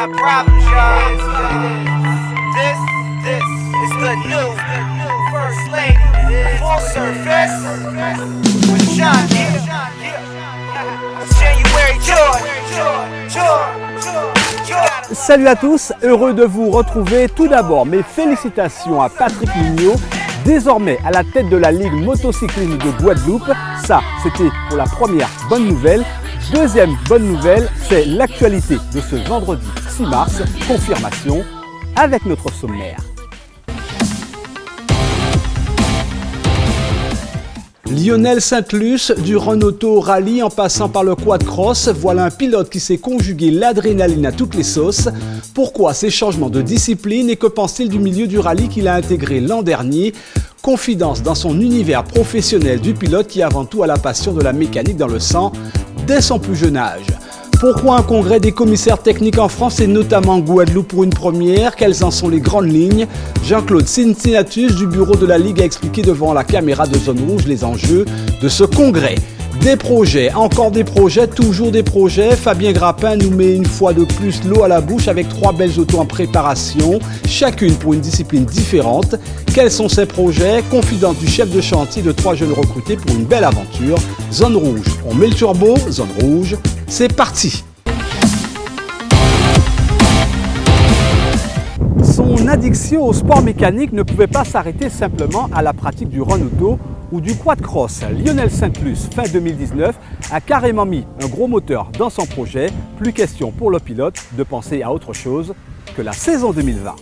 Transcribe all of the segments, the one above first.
got problems, y'all. This is the new First Lady, full surface, with Sean Gill. January Joy. Salut à tous, heureux de vous retrouver. Tout d'abord, mes félicitations à Patrick Mignot, désormais à la tête de la Ligue motocyclisme de Guadeloupe. Ça, c'était pour la première bonne nouvelle. Deuxième bonne nouvelle, c'est l'actualité de ce vendredi 6 mars. Confirmation avec notre sommaire. Lionel Sainte-Luce, du Run Auto Rallye en passant par le quad cross, voilà un pilote qui sait conjuguer l'adrénaline à toutes les sauces. Pourquoi ces changements de discipline et que pense-t-il du milieu du rallye qu'il a intégré l'an dernier? Confidence dans son univers professionnel du pilote qui avant tout a la passion de la mécanique dans le sang dès son plus jeune âge. Pourquoi un congrès des commissaires techniques en France et notamment en Guadeloupe pour une première? Quelles en sont les grandes lignes? Jean-Claude Cincinnatus du bureau de la Ligue a expliqué devant la caméra de Zone Rouge les enjeux de ce congrès. Des projets, encore des projets, toujours des projets. Fabien Grappin nous met une fois de plus l'eau à la bouche avec 3 belles autos en préparation, chacune pour une discipline différente. Quels sont ces projets? Confidence du chef de chantier de 3 jeunes recrutés pour une belle aventure. Zone Rouge, on met le turbo, Zone Rouge, c'est parti! Son addiction au sport mécanique ne pouvait pas s'arrêter simplement à la pratique du run auto ou du quad cross. Lionel Sainte-Luce, fin 2019, a carrément mis un gros moteur dans son projet. Plus question pour le pilote de penser à autre chose que la saison 2020.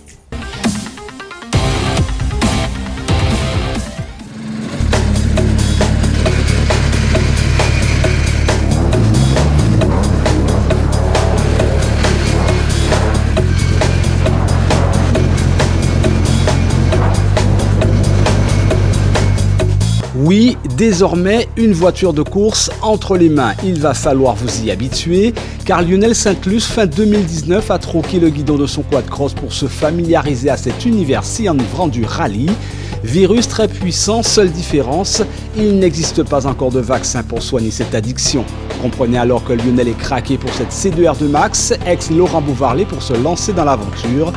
Oui, désormais, une voiture de course entre les mains. Il va falloir vous y habituer, car Lionel Sainte-Luce, fin 2019, a troqué le guidon de son quad cross pour se familiariser à cet univers si enivrant du rallye. Virus très puissant, seule différence, il n'existe pas encore de vaccin pour soigner cette addiction. Comprenez alors que Lionel est craqué pour cette C2R2 Max, ex-Laurent Bouvarlé pour se lancer dans l'aventure.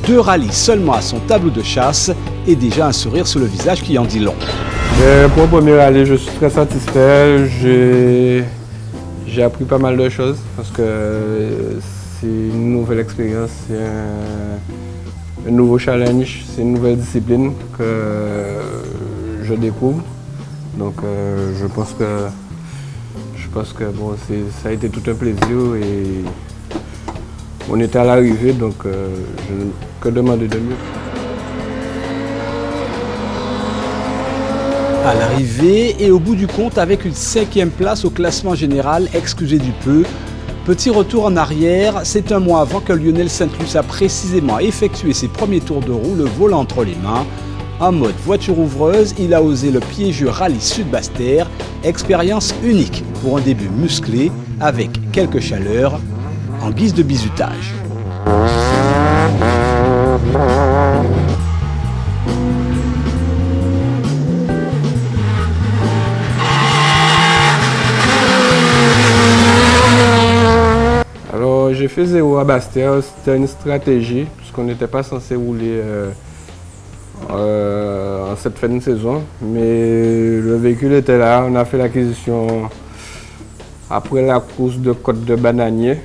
2 rallyes seulement à son tableau de chasse et déjà un sourire sur le visage qui en dit long. Pour le premier rallye, je suis très satisfait. J'ai appris pas mal de choses parce que c'est une nouvelle expérience, c'est un nouveau challenge, c'est une nouvelle discipline que je découvre. Donc je pense que bon, ça a été tout un plaisir et on était à l'arrivée, donc que demander de mieux. À l'arrivée et au bout du compte avec une 5e place au classement général, excusez du peu. Petit retour en arrière, c'est un mois avant que Lionel Sainte-Luce a précisément effectué ses premiers tours de roue, le volant entre les mains. En mode voiture ouvreuse, il a osé le piégeux rallye Sud-Basse-Terre, expérience unique pour un début musclé avec quelques chaleurs en guise de bizutage. J'ai fait 0 à Basse-Terre, c'était une stratégie, puisqu'on n'était pas censé rouler en cette fin de saison. Mais le véhicule était là, on a fait l'acquisition après la course de Côte de Bananier.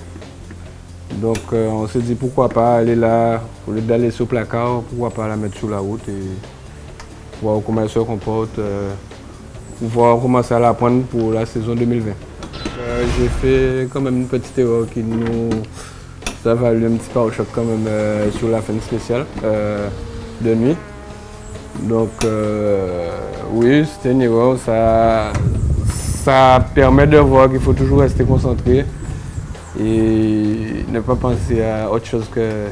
Donc on s'est dit pourquoi pas aller là, au lieu d'aller sur placard, pourquoi pas la mettre sur la route et voir comment elle se comporte, pouvoir commencer à la prendre pour la saison 2020. J'ai fait quand même une petite erreur qui nous a valu un petit pare-choc quand même sur la fin spéciale de nuit. Donc oui, c'était une erreur. Ça permet de voir qu'il faut toujours rester concentré et ne pas penser à autre chose que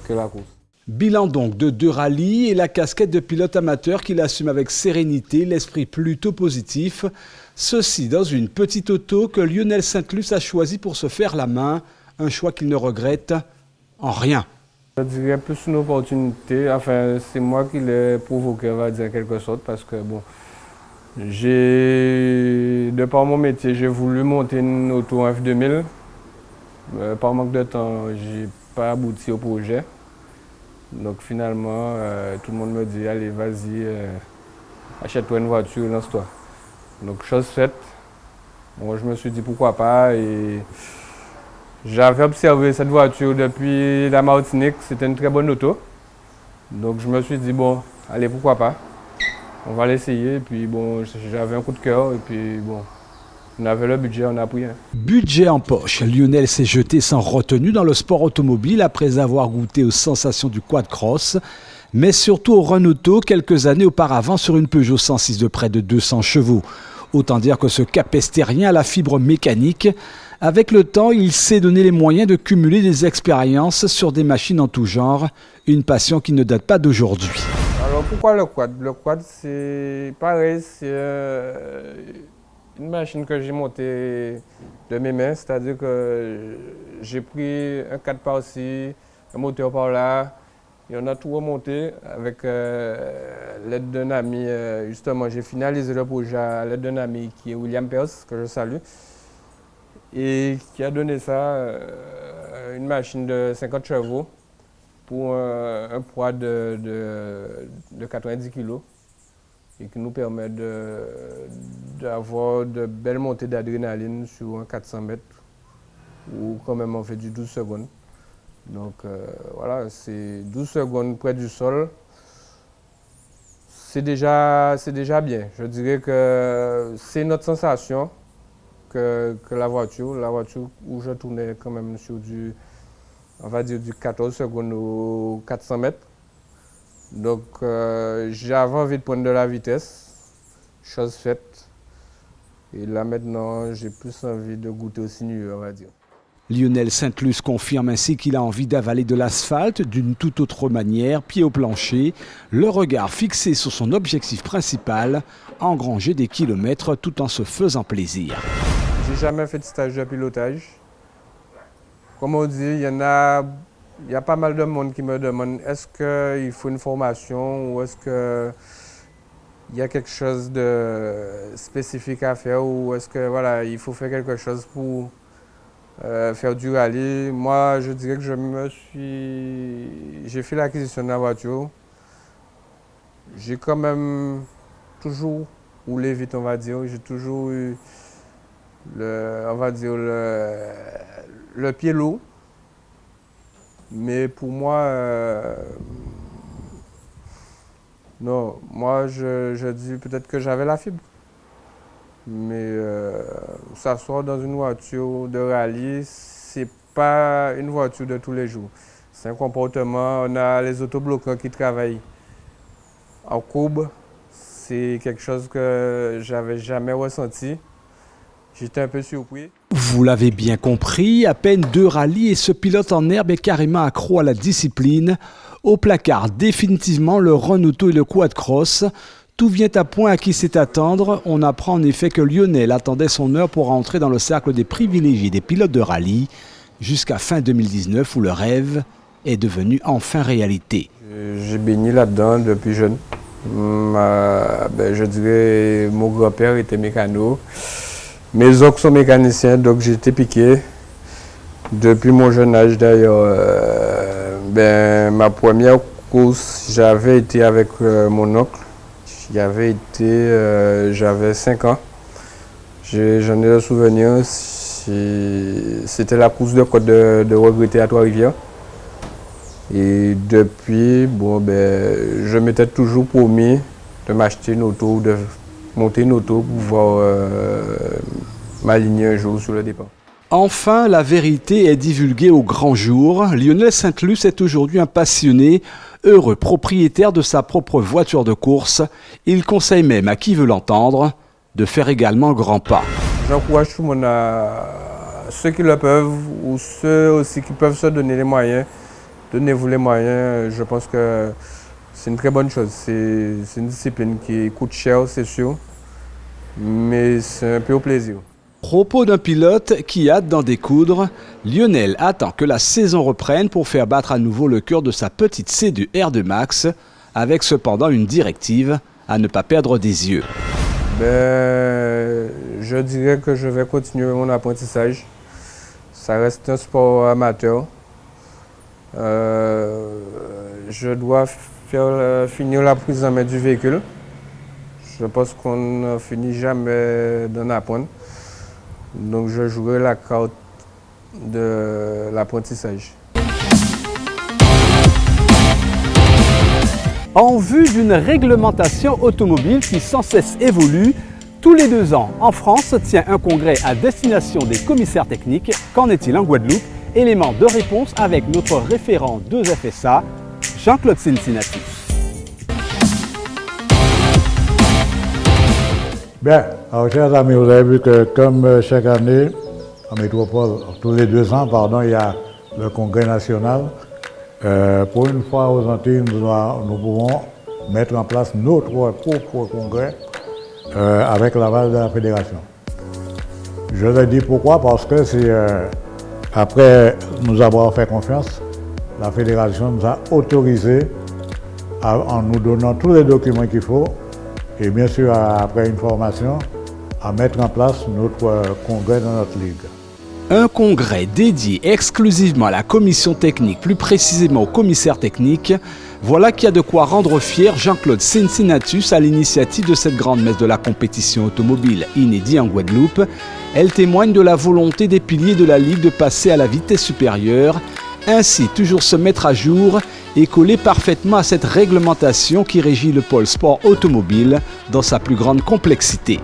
la course. Bilan donc de 2 rallyes et la casquette de pilote amateur qu'il assume avec sérénité, l'esprit plutôt positif. Ceci dans une petite auto que Lionel Sainte-Luce a choisi pour se faire la main, un choix qu'il ne regrette en rien. Je dirais plus une opportunité, enfin c'est moi qui l'ai provoqué, on va dire en quelque sorte, parce que bon, de par mon métier, j'ai voulu monter une auto F2000 Par manque de temps, j'ai pas abouti au projet. Donc finalement, tout le monde me dit, allez, vas-y, achète-toi une voiture, lance-toi. Donc chose faite, moi je me suis dit pourquoi pas. Et j'avais observé cette voiture depuis la Martinique, c'était une très bonne auto. Donc je me suis dit, bon, allez, pourquoi pas. On va l'essayer. Et puis bon, j'avais un coup de cœur et puis bon. On avait le budget, on a pris. Budget en poche, Lionel s'est jeté sans retenue dans le sport automobile après avoir goûté aux sensations du quad-cross, mais surtout au run auto quelques années auparavant sur une Peugeot 106 de près de 200 chevaux. Autant dire que ce capestérien a la fibre mécanique. Avec le temps, il s'est donné les moyens de cumuler des expériences sur des machines en tout genre, une passion qui ne date pas d'aujourd'hui. Alors pourquoi le quad? Le quad, c'est pareil, c'est une machine que j'ai montée de mes mains, c'est-à-dire que j'ai pris un 4 par-ci, un moteur par-là, et on a tout remonté avec l'aide d'un ami. Justement, j'ai finalisé le projet à l'aide d'un ami qui est William Perse, que je salue, et qui a donné ça, une machine de 50 chevaux pour un poids de 90 kg. Et qui nous permet d'avoir de belles montées d'adrénaline sur un 400 mètres où quand même on fait du 12 secondes. Donc voilà, c'est 12 secondes près du sol. C'est déjà bien. Je dirais que c'est notre sensation que la voiture où je tournais quand même sur on va dire du 14 secondes aux 400 mètres. Donc j'avais envie de prendre de la vitesse, chose faite. Et là maintenant, j'ai plus envie de goûter au sinueux, on va dire. Lionel Sainte-Luce confirme ainsi qu'il a envie d'avaler de l'asphalte d'une toute autre manière, pied au plancher, le regard fixé sur son objectif principal, engranger des kilomètres tout en se faisant plaisir. J'ai jamais fait de stage de pilotage. Comme on dit, il y a pas mal de monde qui me demande est-ce qu'il faut une formation ou est-ce qu'il y a quelque chose de spécifique à faire ou est-ce que voilà, il faut faire quelque chose pour faire du rallye. Moi, je dirais que j'ai fait l'acquisition de la voiture. J'ai quand même toujours roulé vite, on va dire. J'ai toujours eu le pied lourd. Mais pour moi, non, moi je dis peut-être que j'avais la fibre. Mais s'asseoir dans une voiture de rallye, c'est pas une voiture de tous les jours. C'est un comportement, on a les autobloquants qui travaillent en courbe. C'est quelque chose que j'avais jamais ressenti. J'étais un peu surpris. Vous l'avez bien compris, à peine 2 rallyes et ce pilote en herbe est carrément accro à la discipline. Au placard, définitivement le run auto et le quad cross. Tout vient à point à qui sait attendre. On apprend en effet que Lionel attendait son heure pour entrer dans le cercle des privilégiés des pilotes de rallye jusqu'à fin 2019 où le rêve est devenu enfin réalité. J'ai baigné là-dedans depuis jeune. Je dirais mon grand-père était mécano. Mes oncles sont mécaniciens, donc j'ai été piqué. Depuis mon jeune âge d'ailleurs, ma première course, j'avais été avec mon oncle. J'avais 5 ans. J'en ai le souvenir, c'était la course de côte de Regretté à Trois-Rivières. Et depuis, je m'étais toujours promis de m'acheter une auto, de monter une auto pour pouvoir m'aligner un jour sur le départ. Enfin, la vérité est divulguée au grand jour. Lionel Sainte-Luce est aujourd'hui un passionné, heureux propriétaire de sa propre voiture de course. Il conseille même à qui veut l'entendre de faire également grand pas. J'encourage tout le monde, ceux qui le peuvent ou ceux aussi qui peuvent se donner les moyens. Donnez-vous les moyens, je pense que c'est une très bonne chose. C'est une discipline qui coûte cher, c'est sûr, mais c'est un peu au plaisir. Propos d'un pilote qui hâte d'en découdre, Lionel attend que la saison reprenne pour faire battre à nouveau le cœur de sa petite C2 R2 Max, avec cependant une directive à ne pas perdre des yeux. Je dirais que je vais continuer mon apprentissage. Ça reste un sport amateur. Je dois finir la prise en main du véhicule. Je pense qu'on ne finit jamais d'en apprendre. Donc je jouerai la carte de l'apprentissage. En vue d'une réglementation automobile qui sans cesse évolue, tous les 2 ans, en France, se tient un congrès à destination des commissaires techniques. Qu'en est-il en Guadeloupe? Élément de réponse avec notre référent 2FSA, Jean-Claude Cincinnatus. Bien, alors chers amis, vous avez vu que comme chaque année, en métropole, tous les 2 ans, pardon, il y a le congrès national. Pour une fois aux Antilles, nous pouvons mettre en place notre propre congrès avec l'aval de la fédération. Je le dis pourquoi, parce que c'est après nous avoir fait confiance, la fédération nous a autorisé en nous donnant tous les documents qu'il faut et bien sûr après une formation à mettre en place notre congrès dans notre ligue. Un congrès dédié exclusivement à la commission technique, plus précisément au commissaire technique. Voilà qui a de quoi rendre fier Jean-Claude Cincinnatus à l'initiative de cette grande messe de la compétition automobile inédite en Guadeloupe. Elle témoigne de la volonté des piliers de la Ligue de passer à la vitesse supérieure, ainsi toujours se mettre à jour et coller parfaitement à cette réglementation qui régit le pôle sport automobile dans sa plus grande complexité.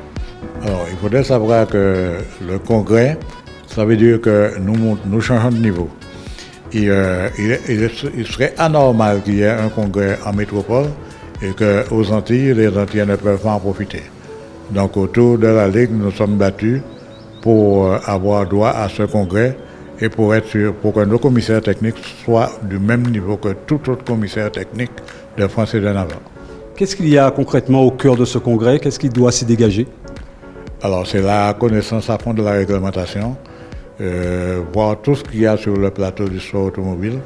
Alors, il faudrait savoir que le congrès, ça veut dire que nous changeons de niveau. Et, il serait anormal qu'il y ait un congrès en métropole et qu'aux Antilles, les Antillais ne peuvent pas en profiter. Donc autour de la Ligue, nous sommes battus pour avoir droit à ce congrès et pour être sûr, pour que nos commissaires techniques soient du même niveau que tout autre commissaire technique de France et de Navarre. Qu'est-ce qu'il y a concrètement au cœur de ce congrès? Qu'est-ce qui doit s'y dégager? Alors c'est la connaissance à fond de la réglementation, voir tout ce qu'il y a sur le plateau du sport automobile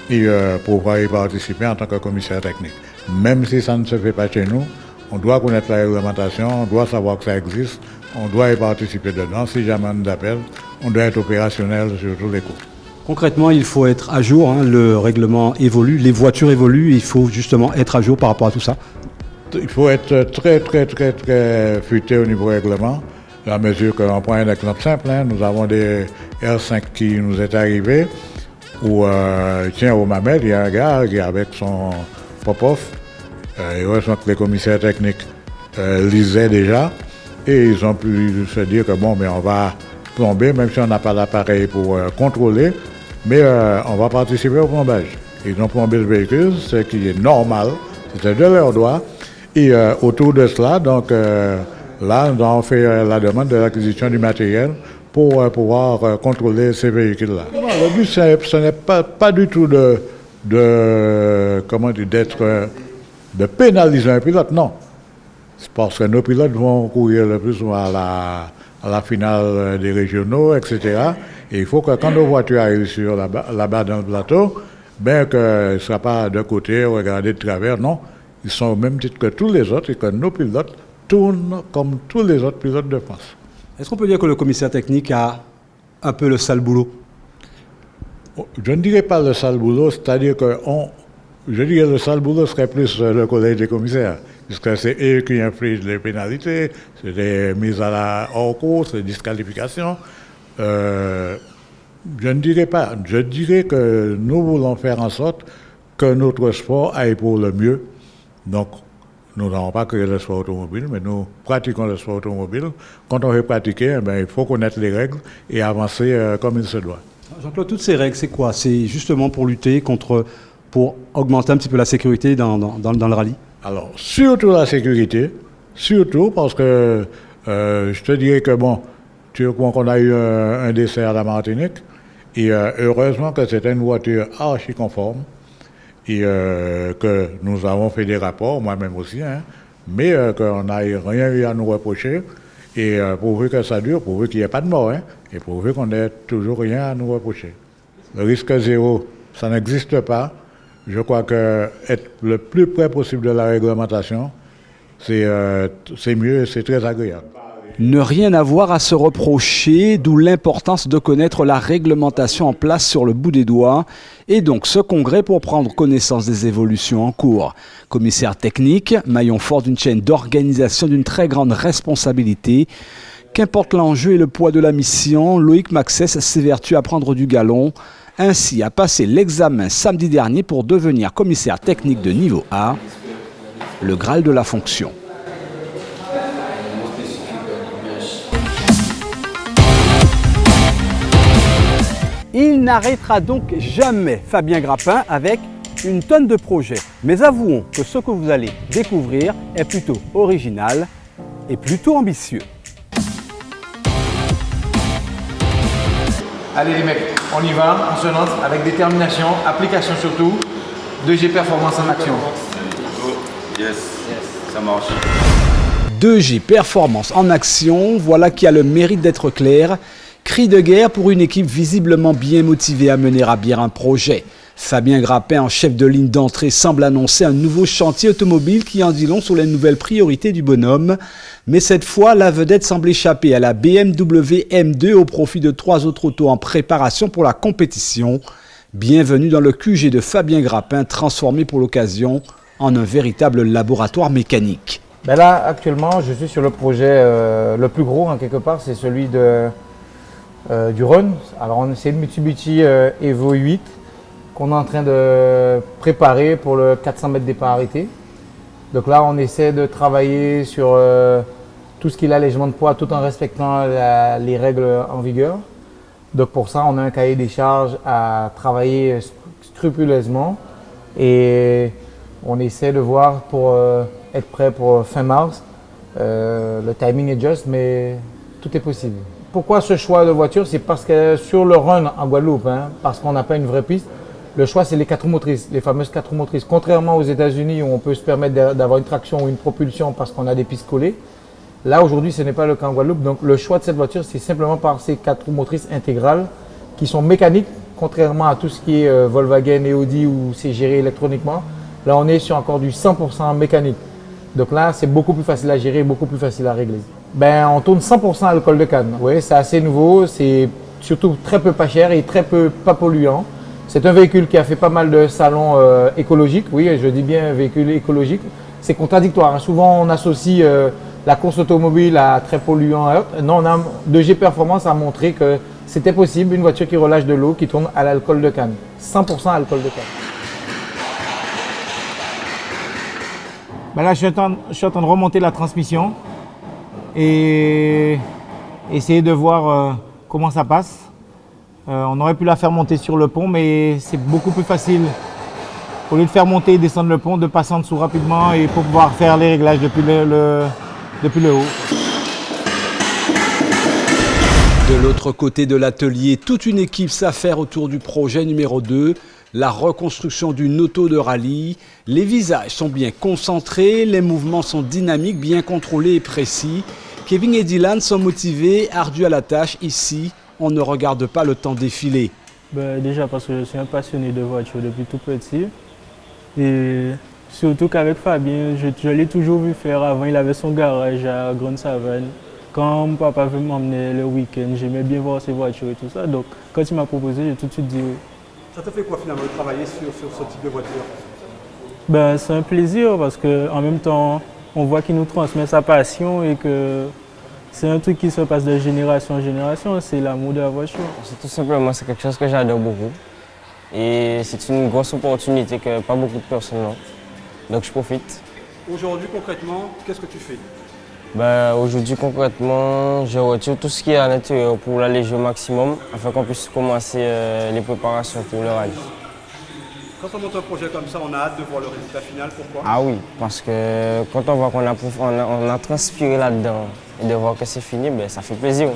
et pouvoir y participer en tant que commissaire technique. Même si ça ne se fait pas chez nous, on doit connaître la réglementation, on doit savoir que ça existe, on doit y participer dedans. Si jamais on nous appelle, on doit être opérationnel sur tous les coups. Concrètement, il faut être à jour, hein, le règlement évolue, les voitures évoluent, il faut justement être à jour par rapport à tout ça. Il faut être très futé au niveau règlement, à mesure qu'on prend un exemple simple. Hein, nous avons des R5 qui nous est arrivé, où tiens, au Mamel, il y a un gars qui est avec son pop-off. Heureusement que les commissaires techniques lisaient déjà, et ils ont pu se dire que bon, mais on va plomber, même si on n'a pas l'appareil pour contrôler, mais on va participer au plombage. Ils ont plombé le véhicule, ce qui est normal, c'était de leur droit. Et autour de cela, donc là, nous avons fait la demande de l'acquisition du matériel pour pouvoir contrôler ces véhicules-là. Le but, ce n'est pas du tout de pénaliser un pilote, non. C'est parce que nos pilotes vont courir le plus souvent à la finale des régionaux, etc. Et il faut que quand nos voitures arrivent sur là-bas dans le plateau, bien qu'ils ne soient pas de côté, regarder de travers, non. Ils sont au même titre que tous les autres et que nos pilotes tournent comme tous les autres pilotes de France. Est-ce qu'on peut dire que le commissaire technique a un peu le sale boulot? Je ne dirais pas le sale boulot, c'est-à-dire que je dirais que le sale boulot serait plus le collège des commissaires, puisque c'est eux qui infligent les pénalités, c'est des mises hors course, des disqualifications. Je ne dirais pas, je dirais que nous voulons faire en sorte que notre sport aille pour le mieux. Donc, nous n'avons pas créé le sport automobile, mais nous pratiquons le sport automobile. Quand on veut pratiquer, il faut connaître les règles et avancer comme il se doit. Jean-Claude, toutes ces règles, c'est quoi? C'est justement pour lutter pour augmenter un petit peu la sécurité dans le rallye? Alors, surtout la sécurité, surtout parce que je te dirais que bon, tu vois qu'on a eu un décès à la Martinique, et heureusement que c'était une voiture archi conforme, et que nous avons fait des rapports, moi-même aussi, hein, mais qu'on n'a rien eu à nous reprocher, et pourvu que ça dure, pourvu qu'il n'y ait pas de mort, hein, et pourvu qu'on n'ait toujours rien à nous reprocher. Le risque zéro, ça n'existe pas. Je crois que être le plus près possible de la réglementation, c'est mieux et c'est très agréable. Ne rien avoir à se reprocher, d'où l'importance de connaître la réglementation en place sur le bout des doigts et donc ce congrès pour prendre connaissance des évolutions en cours. Commissaire technique, maillon fort d'une chaîne d'organisation d'une très grande responsabilité. Qu'importe l'enjeu et le poids de la mission, Loïc Maxès s'évertue à prendre du galon, ainsi à passer l'examen samedi dernier pour devenir commissaire technique de niveau A, le Graal de la fonction. Il n'arrêtera donc jamais Fabien Grappin avec une tonne de projets. Mais avouons que ce que vous allez découvrir est plutôt original et plutôt ambitieux. Allez les mecs, on y va, on se lance avec détermination, application surtout, 2G Performance en action. Yes, ça marche. 2G Performance en action, voilà qui a le mérite d'être clair. Cri de guerre pour une équipe visiblement bien motivée à mener à bien un projet. Fabien Grappin, en chef de ligne d'entrée, semble annoncer un nouveau chantier automobile qui en dit long sur les nouvelles priorités du bonhomme. Mais cette fois, la vedette semble échapper à la BMW M2 au profit de 3 autres autos en préparation pour la compétition. Bienvenue dans le QG de Fabien Grappin, transformé pour l'occasion en un véritable laboratoire mécanique. Ben là, actuellement, je suis sur le projet le plus gros, en quelque part, c'est celui du Run. Alors, c'est une Mitsubishi Evo 8 qu'on est en train de préparer pour le 400 mètres départ arrêté. Donc là, on essaie de travailler sur tout ce qui est l'allègement de poids tout en respectant les règles en vigueur. Donc pour ça, on a un cahier des charges à travailler scrupuleusement et on essaie de voir pour être prêt pour fin mars. Le timing est juste, mais tout est possible. Pourquoi ce choix de voiture? C'est parce que sur le Run en Guadeloupe, parce qu'on n'a pas une vraie piste, le choix c'est les 4 roues motrices, les fameuses 4 roues motrices. Contrairement aux États-Unis où on peut se permettre d'avoir une traction ou une propulsion parce qu'on a des pistes collées, là aujourd'hui ce n'est pas le cas en Guadeloupe. Donc le choix de cette voiture c'est simplement par ces 4 roues motrices intégrales qui sont mécaniques, contrairement à tout ce qui est Volkswagen et Audi où c'est géré électroniquement. Là on est sur encore du 100% mécanique. Donc là c'est beaucoup plus facile à gérer, beaucoup plus facile à régler. Ben, on tourne 100% alcool de canne. Oui, c'est assez nouveau, c'est surtout très peu pas cher et très peu pas polluant. C'est un véhicule qui a fait pas mal de salons écologiques. Oui, je dis bien véhicule écologique. C'est contradictoire. Souvent, on associe la course automobile à très polluant. Non, 2G Performance a montré que c'était possible, une voiture qui relâche de l'eau, qui tourne à l'alcool de canne. 100% alcool de canne. Ben là, je suis en train de remonter la transmission et essayer de voir comment ça passe. On aurait pu la faire monter sur le pont, mais c'est beaucoup plus facile, au lieu de faire monter et descendre le pont, de passer en dessous rapidement et pour pouvoir faire les réglages depuis le haut. De l'autre côté de l'atelier, toute une équipe s'affaire autour du projet numéro 2, la reconstruction d'une auto de rallye. Les visages sont bien concentrés, les mouvements sont dynamiques, bien contrôlés et précis. Kevin et Dylan sont motivés, ardus à la tâche. Ici, on ne regarde pas le temps défiler. Déjà parce que je suis un passionné de voiture depuis tout petit. Et surtout qu'avec Fabien, je l'ai toujours vu faire. Avant, il avait son garage à Grande-Savane. Quand mon papa veut m'emmener le week-end, j'aimais bien voir ses voitures et tout ça. Donc quand il m'a proposé, j'ai tout de suite dit oui. Ça te fait quoi finalement de travailler sur ce type de voiture? C'est un plaisir parce qu'en même temps, on voit qu'il nous transmet sa passion et que c'est un truc qui se passe de génération en génération, c'est l'amour de la voiture. Tout simplement, c'est quelque chose que j'adore beaucoup. Et c'est une grosse opportunité que pas beaucoup de personnes ont. Donc je profite. Aujourd'hui, concrètement, qu'est-ce que tu fais? Aujourd'hui, concrètement, je retire tout ce qui est à l'intérieur pour l'alléger au maximum afin qu'on puisse commencer les préparations pour le rallye. Quand on monte un projet comme ça, on a hâte de voir le résultat final. Pourquoi? Ah oui, parce que quand on voit qu'on a transpiré là-dedans et de voir que c'est fini, ça fait plaisir.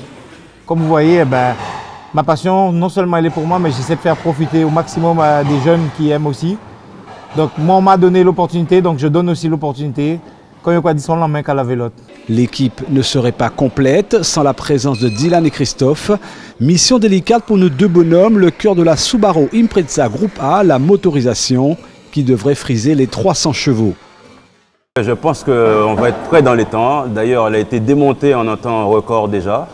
Comme vous voyez, ma passion, non seulement elle est pour moi, mais j'essaie de faire profiter au maximum des jeunes qui aiment aussi. Donc moi, on m'a donné l'opportunité, donc je donne aussi l'opportunité. Quand il y a quoi dit son main qu'à la vélote. L'équipe ne serait pas complète sans la présence de Dylan et Christophe. Mission délicate pour nos deux bonhommes, le cœur de la Subaru Impreza Groupe A, la motorisation qui devrait friser les 300 chevaux. Je pense qu'on va être prêt dans les temps. D'ailleurs, elle a été démontée en un temps record déjà.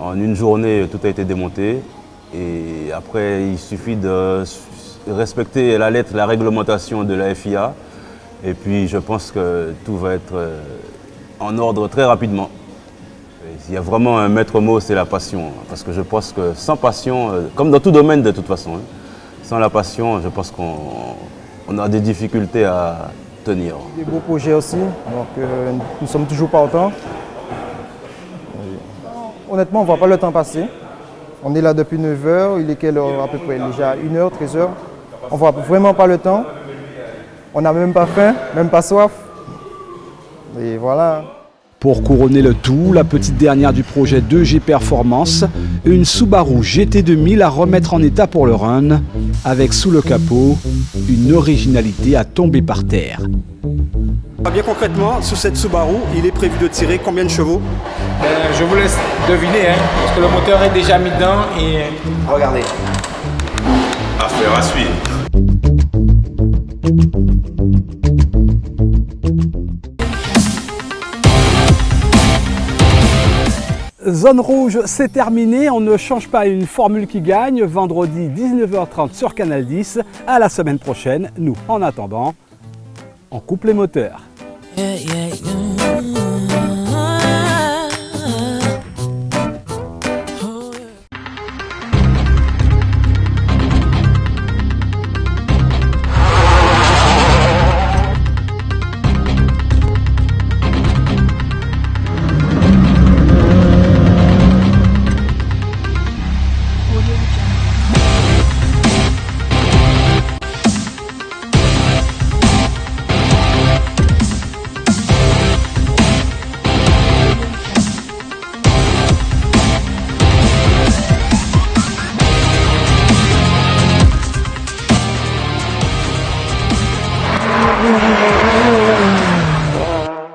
En une journée, tout a été démonté. Et après, il suffit de respecter la lettre, la réglementation de la FIA. Et puis, je pense que tout va être en ordre très rapidement. S'il y a vraiment un maître mot, c'est la passion. Parce que je pense que sans passion, comme dans tout domaine de toute façon, sans la passion, je pense qu'on a des difficultés à tenir. Des beaux projets aussi, donc nous sommes toujours partants. Honnêtement, on ne voit pas le temps passer. On est là depuis 9 h, il est quelle heure à peu près? Déjà 1 h, 13 h. On ne voit vraiment pas le temps. On n'a même pas faim, même pas soif. Et voilà. Pour couronner le tout, la petite dernière du projet 2G Performance, une Subaru GT2000 à remettre en état pour le run, avec sous le capot, une originalité à tomber par terre. Bien concrètement, sur cette Subaru, il est prévu de tirer combien de chevaux? Je vous laisse deviner, parce que le moteur est déjà mis dedans et regardez. Affaire à suivre. Zone rouge, c'est terminé. On ne change pas une formule qui gagne. Vendredi 19h30 sur Canal 10. À la semaine prochaine. Nous, en attendant, on coupe les moteurs. Yeah, yeah, yeah.